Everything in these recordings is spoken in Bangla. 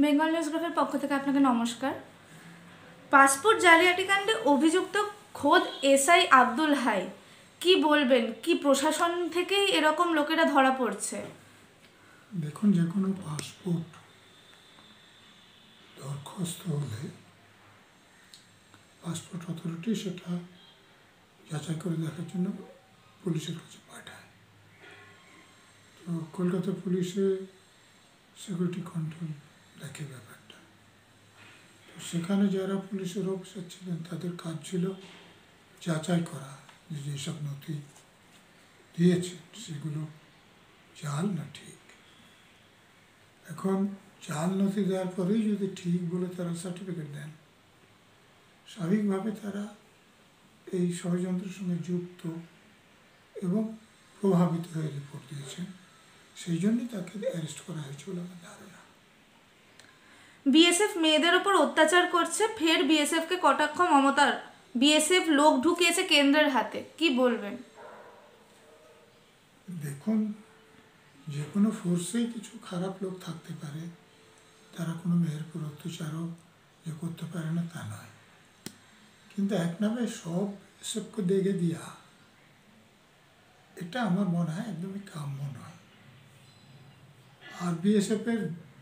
বেঙ্গল নিউজ গ্রুপের পক্ষ থেকে আপনাকে নমস্কার। পাসপোর্ট জালিয়াতি কাণ্ডে অভিযুক্ত খোদ এসআই আব্দুল হাই, কি বলবেন? কি প্রশাসন থেকেই এরকম লোকেরা ধরা পড়ছে? দেখুন, যে কোনো পাসপোর্ট দরখাস্ত হলে পাসপোর্ট অথরিটি সেটা যাচাই করে দেখার জন্য পুলিশের কাছে পাঠায়। তো কলকাতা পুলিশে সিকিউরিটি কন্ট্রোল দেখে ব্যাপারটা। তো সেখানে যারা পুলিশের অফিসার ছিলেন তাদের কাজ ছিল যাচাই করা যে যেসব নথি দিয়েছেন সেগুলো জাল না ঠিক। এখন জাল নথি দেওয়ার পরেই যদি ঠিক বলে তারা সার্টিফিকেট দেন, স্বাভাবিকভাবে তারা এই ষড়যন্ত্রের সঙ্গে যুক্ত এবং প্রভাবিত হয়ে রিপোর্ট দিয়েছেন। সেই জন্যই তাকে অ্যারেস্ট করা হয়েছে বলে আমার ধারণা। বিএসএফ মেয়েদের ওপর অত্যাচার করছে, ফের বিএসএফকে কটাক্ষ মমতার। বিএসএফ লোক ঢুকিয়েছে কেন্দ্রের হাতে, কি বলবেন? দেখুন, যে কোনো ফোর্সেই কিছু খারাপ লোক থাকতে পারে, তারা কোনো মেয়ের উপর অত্যাচারও যে করতে পারে না তা নয়, কিন্তু এক নামে সব এসবকে দেখে দিয়া এটা আমার মনে হয় একদমই কাম্য নয়। আর বিএসএফের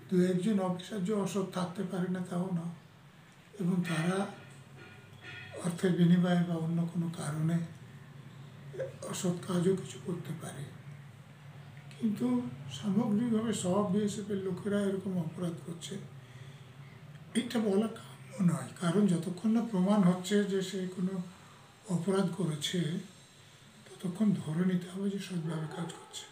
দু একজন অফিসার যে অসৎ থাকতে পারে না তাও না, এবং তারা অর্থের বিনিময়ে বা অন্য কোনো কারণে অসৎ কাজও কিছু করতে পারে, কিন্তু সামগ্রিকভাবে সব বিএসএফের লোকেরা এরকম অপরাধ করছে এটা বলা কাম্য নয়। কারণ যতক্ষণ না প্রমাণ হচ্ছে যে সে কোনো অপরাধ করেছে, ততক্ষণ ধরে নিতে হবে যে সৎভাবে কাজ করছে।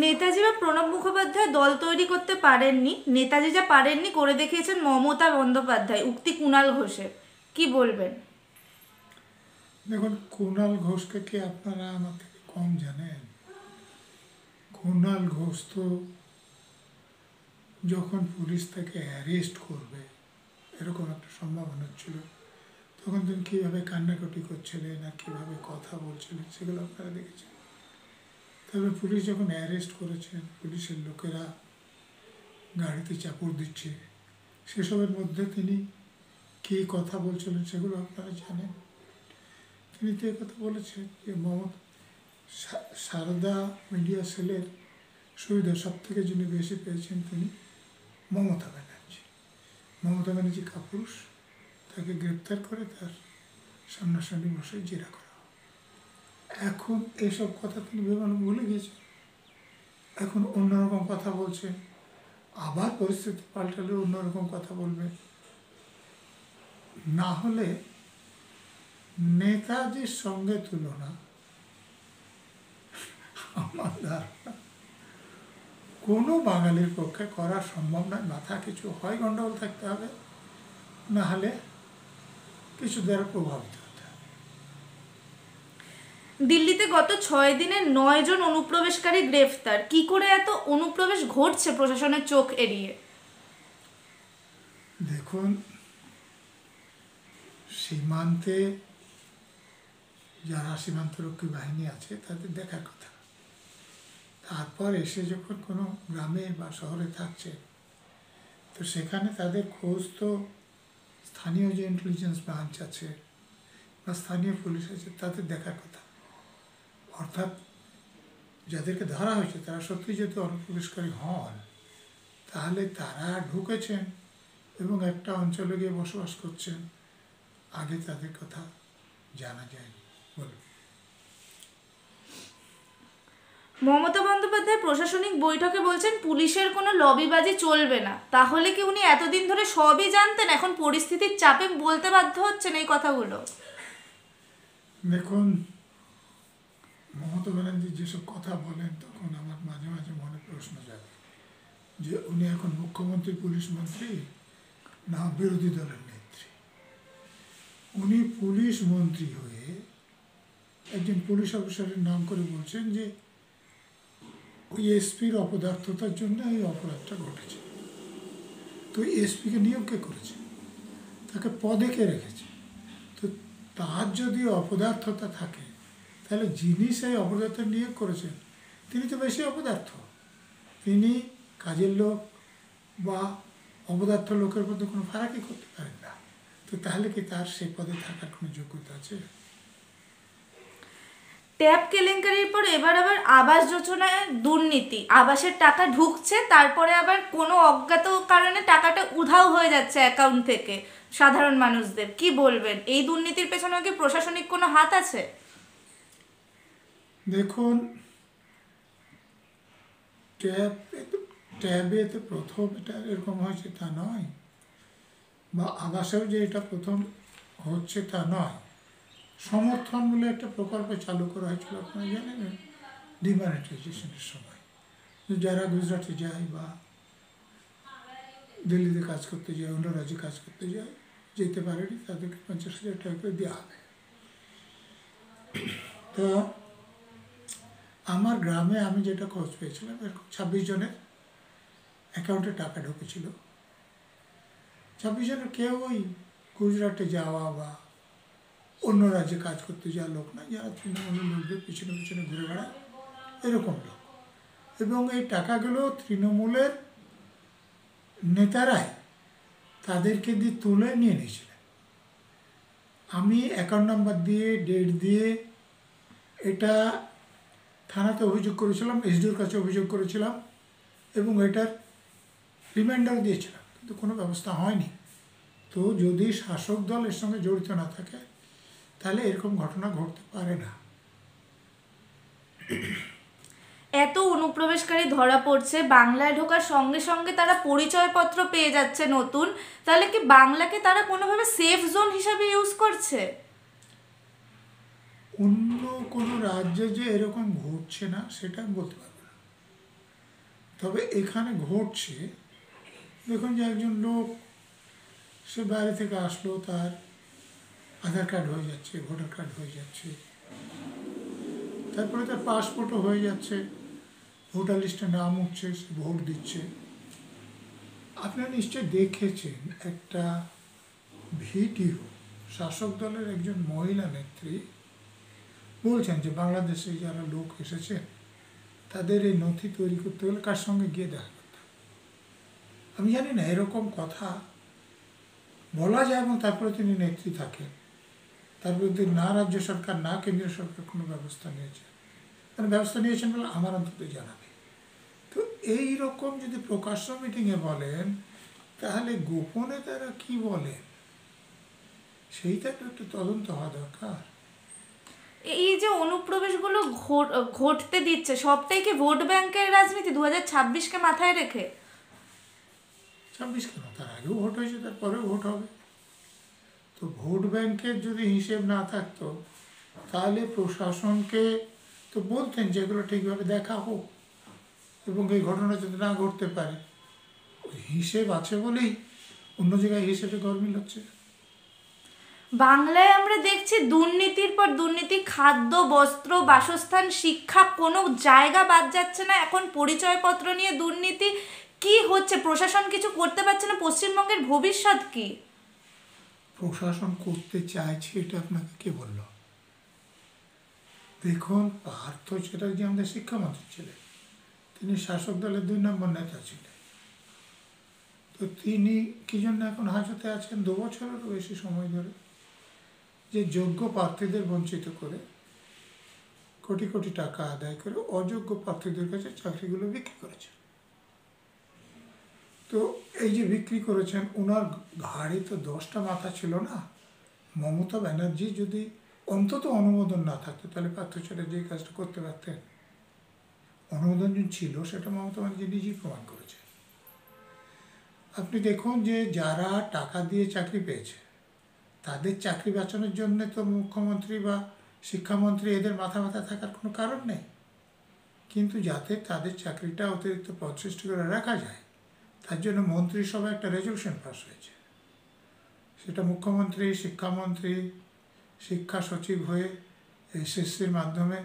নেতাজি বা প্রণব মুখোপাধ্যায় দল তৈরি করতে পারেননি, নেতাজি যা পারেননি করে দেখিয়েছেন মমতা বন্দ্যোপাধ্যায়, উক্তি কুণাল ঘোষের, কি বলবেন? দেখুন, কুণাল ঘোষকে কি আপনারা আমার থেকে কম জানেন? কুণাল ঘোষ তো যখন পুলিশ তাকে অ্যারেস্ট করবে এরকম একটা সম্ভাবনা ছিল, তখন তিনি কীভাবে কান্নাকাটি করছিলেন আর কীভাবে কথা বলছিলেন সেগুলো আপনারা দেখেছেন। তবে পুলিশ যখন অ্যারেস্ট করেছেন, পুলিশের লোকেরা গাড়িতে চাপড় দিচ্ছে, সেসবের মধ্যে তিনি কী কথা বলছিলেন সেগুলো আপনারা জানেন। তিনি তো কথা বলেছেন যে সারদা মিডিয়া সেলের সুবিধা সব থেকে যিনি বেশি পেয়েছেন তিনি মমতা ব্যানার্জি। মমতা ব্যানার্জি কাপুরুষ, তাকে গ্রেপ্তার করে তার সামনাসামনি বসে জেরা করা। এখন এইসব কথা তিনি ভুলে গিয়েছেন, এখন অন্যরকম কথা বলছেন, আবার পরিস্থিতি পাল্টালে অন্যরকম কথা বলবেন। না হলে নেতাজির সঙ্গে তুলনা আমার ধারণা কোনো বাঙালির পক্ষে করা সম্ভব নয়। মাথা কিছু হয় গণ্ডগোল থাকতে হবে, না হলে কিছু দ্বারা প্রভাবিত হতে হবে। দিল্লিতে গত 6 দিনে 9 জন অনুপ্রবেশকারী গ্রেফতার, কি করে এত অনুপ্রবেশ ঘটছে প্রশাসনের চোখ এড়িয়ে? দেখুন, সীমান্তে যারা সীমান্তরক্ষী বাহিনী আছে তাদের দেখার কথা। তারপর এসে যখন কোনো গ্রামে বা শহরে থাকছে, তো সেখানে তাদের খোঁজ তো স্থানীয় যে ইন্টেলিজেন্স ব্রাঞ্চ আছে বা স্থানীয় পুলিশ আছে তাদের দেখার কথা। অর্থাৎ যাদেরকে ধরা হয়েছে তারা সত্যি যদি অনুপ্রবেশকারী হন, তাহলে তারা ঢুকেছেন এবং একটা অঞ্চলে গিয়ে বসবাস করছেন, আগে তাদের কথা জানা যায়নি। বলুন। মমতা বন্দ্যোপাধ্যায় প্রশাসনিক বৈঠকে বলছেন পুলিশের কোনো লবিবাজি চলবে না, তাহলে কি উনি এতদিন ধরে সবই জানতেন, এখন পরিস্থিতির চাপে বলতে বাধ্য হচ্ছেন এই কথাগুলো? দেখুন, মমতা ব্যানার্জি যেসব কথা বলেন তখন আমার মাঝে মাঝে মনে প্রশ্ন জাগে যে উনি এখন মুখ্যমন্ত্রী, পুলিশ মন্ত্রী, না বিরোধী দলের নেত্রী। উনি পুলিশ মন্ত্রী হয়ে একজন পুলিশ অফিসারের নাম করে বলছেন যে ওই এসপির অপদার্থতার জন্য এই অপরাধটা ঘটেছে। তো এসপিকে নিয়োগ কে করেছে? তাকে পদে কে রেখেছে? তো তার যদি অপদার্থতা থাকে, তাহলে যিনি সেই অপদার্থ নিয়োগ করেছেন তিনি তো বেশি অপদার্থ। তিনি কাজের লোক, বা অপদার্থ লোকের মধ্যে কোনো ফারাকই করতে পারেন না, তো তাহলে কি তার সেই পদে থাকার কোনো যোগ্যতা আছে? ট্যাব কেলেঙ্কারির পর এবার আবার আবাস যোজনায় দুর্নীতি, আবাসের টাকা ঢুকছে, তারপরে আবার কোনো অজ্ঞাত কারণে টাকাটা উধাও হয়ে যাচ্ছে অ্যাকাউন্ট থেকে সাধারণ মানুষদের। কি বলবেন, এই দুর্নীতির পেছনে কি প্রশাসনিক কোনো হাত আছে? দেখুন, ট্যাবে তো প্রথম এটা এরকম হয়েছে তা নয়, বা আবাসেও যে এটা প্রথম হচ্ছে তা নয়। সমর্থন বলে একটা প্রকল্প চালু করা হয়েছিল, আপনারা জানেন, ডিমনিটাইজেশনের সময়, যে যারা গুজরাটে যায় বা দিল্লিতে কাজ করতে যায়, অন্য রাজ্যে কাজ করতে যায়, যেতে পারেনি, তাদেরকে 50,000 টাকা করে দেওয়া হবে। তো আমার গ্রামে আমি যেটা খোঁজ পেয়েছিলাম, এরকম 26 জনের অ্যাকাউন্টে টাকা ঢুকেছিল। 26 জনের কেউ ওই গুজরাটে যাওয়া বা অন্য রাজ্যে কাজ করতে যাওয়া লোক না, যারা তৃণমূলের লোকদের পিছনে পিছনে ঘুরে বেড়ায় এরকম লোক। এবং এই টাকাগুলো তৃণমূলের নেতারাই তাদেরকে দিয়ে তুলে নিয়ে নিয়েছিলেন। আমি অ্যাকাউন্ট নাম্বার দিয়ে, ডেট দিয়ে এটা থানাতে অভিযোগ করেছিলাম, এসডিওর কাছে অভিযোগ করেছিলাম, এবং এটার রিমাইন্ডার দিয়েছিলাম, কিন্তু কোনো ব্যবস্থা হয়নি। তো যদি শাসক দল এর সঙ্গে জড়িত না থাকে, তাহলে এরকম ঘটনা ঘটতে পারে না। এত অনুপ্রবেশকারী ধরা পড়ছে, বাংলায় ঢোকার সঙ্গে সঙ্গে তারা পরিচয়পত্র পেয়ে যাচ্ছে নতুন, তাহলে কি বাংলাকে তারা কোনোভাবে সেফ জোন হিসাবে ইউজ করছে? অন্য কোনো রাজ্যে যে এরকম ঘটছে না সেটা আমি বলতে পারবো না, তবে এখানে ঘটছে। দেখুন, যে একজন লোক সে বাইরে থেকে আসলো, তার আধার কার্ড হয়ে যাচ্ছে, ভোটার কার্ড হয়ে যাচ্ছে, তারপরে তার পাসপোর্টও হয়ে যাচ্ছে, ভোটার লিস্টে নাম উঠছে, সে ভোট দিচ্ছে। আপনারা নিশ্চয় দেখেছেন একটা ভিডিও, শাসক দলের একজন মহিলা নেত্রী বলছেন যে বাংলাদেশে যারা লোক এসেছেন তাদের এই নথি তৈরি করতে হলে কার সঙ্গে গিয়ে দেখা করতে হবে। আমি জানি না এরকম কথা বলা যায় এবং তারপরে তিনি নেত্রী থাকেন, তার বিরুদ্ধে না রাজ্য সরকার না কেন্দ্রীয় সরকার কোনো ব্যবস্থা নিয়েছে, মানে ব্যবস্থা নিয়েছেন বলে আমার অন্তত জানা নেই। তো এই রকম যদি প্রকাশ্য মিটিংয়ে বলেন, তাহলে গোপনে তারা কি বলেন সেইটা তো একটু তদন্ত হওয়া দরকার। এই যে অনুপ্রবেশগুলো ঘটতে দিচ্ছে, সবটাই কি ভোট ব্যাংকের রাজনীতি 2026-কে মাথায় রেখে? 26 কেন, তার আগেও ভোট হয়েছে, তারপরেও ভোট হবে। তো ভোট ব্যাংকের যদি হিসেব না থাকতো, তাহলে প্রশাসনকে তো বলতেন যে এগুলো ঠিকভাবে দেখা হোক এবং এই ঘটনা যাতে না ঘটতে পারে। ওই হিসেব আছে বলেই অন্য জায়গায় হিসেবে গরমিল হচ্ছে। বাংলায় আমরা দেখছি দুর্নীতির পর দুর্নীতি, খাদ্য, বস্ত্র, বাসস্থান, শিক্ষা, কোনো জায়গা বাদ যাচ্ছে না। এখন পরিচয়পত্র নিয়ে দুর্নীতি। কি হচ্ছে? প্রশাসন কিছু করতে পারছে না। পশ্চিমবঙ্গের ভবিষ্যৎ কি? প্রশাসন করতে চাইছে এটা আপনাকে কে বলল? দেখুন, পার্থ চ্যাটার্জি আমাদের শিক্ষামন্ত্রী ছিলেন, তিনি শাসক দলের 2 নম্বর নেতা ছিলেন। তো তিনি কি জন্য এখন হাজতে আছেন 2 বছরেরও বেশি সময় ধরে? যে যোগ্য প্রার্থীদের বঞ্চিত করে, কোটি কোটি টাকা আদায় করে অযোগ্য প্রার্থীদের কাছে চাকরিগুলো বিক্রি করেছেন। তো এই যে বিক্রি করেছেন, ওনার ঘাড়ে তো 10টা মাথা ছিল না। মমতা ব্যানার্জি যদি অন্তত অনুমোদন না থাকতো, তাহলে পার্থ চ্যাটার্জি এই কাজটা করতে পারতেন? অনুমোদন ছিল, সেটা মমতা ব্যানার্জি নিজেই প্রমাণ করেছে। আপনি দেখুন যে যারা টাকা দিয়ে চাকরি পেয়েছে, তাদের চাকরি বাঁচানোর জন্য তো মুখ্যমন্ত্রী বা শিক্ষামন্ত্রী এদের মাথা ব্যথা থাকার কোনো কারণ নেই, কিন্তু যাতে তাদের চাকরিটা অতিরিক্ত পদ সৃষ্টি করে রাখা যায়, তার জন্য মন্ত্রিসভায় একটা রেজলিউশন পাস হয়েছে। সেটা মুখ্যমন্ত্রী, শিক্ষামন্ত্রী, শিক্ষা সচিব হয়ে এসএসসির মাধ্যমে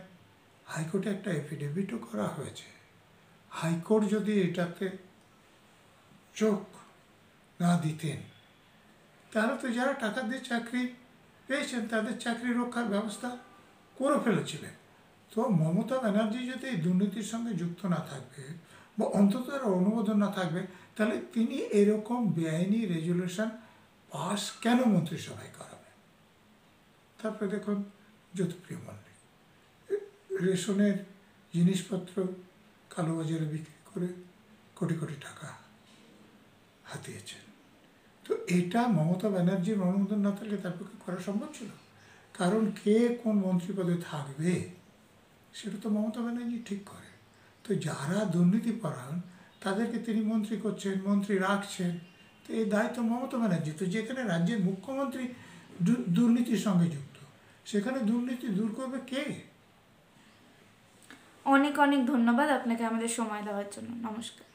হাইকোর্টে একটা এফিডেভিটও করা হয়েছে। হাইকোর্ট যদি এটাতে চোখ না দিতেন, তাহলে তো যারা টাকা দিয়ে চাকরি পেয়েছেন তাদের চাকরি রক্ষার ব্যবস্থা করে ফেলেছিলেন। তো মমতা ব্যানার্জি যদি এই দুর্নীতির সঙ্গে যুক্ত না থাকবে, বা অন্তত তার অনুমোদন না থাকবে, তাহলে তিনি এরকম বেআইনি রেজুলেশন পাস কেন মন্ত্রিসভায় করাবেন? তারপরে দেখুন জ্যোতিপ্রিয় মল্লিক রেশনের জিনিসপত্র কালোবাজারে বিক্রি করে কোটি কোটি টাকা হাতিয়েছেন। তো এটা মমতা ব্যানার্জির অনুমোদন না থাকলে তার পক্ষে করা সম্ভব ছিল? কারণ কে কোন মন্ত্রী পদে থাকবে সেটা তো মমতা ব্যানার্জি ঠিক করে। তো যারা দুর্নীতিপরায়ণ তাদেরকে তিনি মন্ত্রী করছেন, মন্ত্রী রাখছেন, তো এই দায়িত্ব মমতা ব্যানার্জি। তো যেখানে রাজ্যের মুখ্যমন্ত্রী দুর্নীতির সঙ্গে যুক্ত, সেখানে দুর্নীতি দূর করবে কে? অনেক অনেক ধন্যবাদ আপনাকে আমাদের সময় দেওয়ার জন্য। নমস্কার।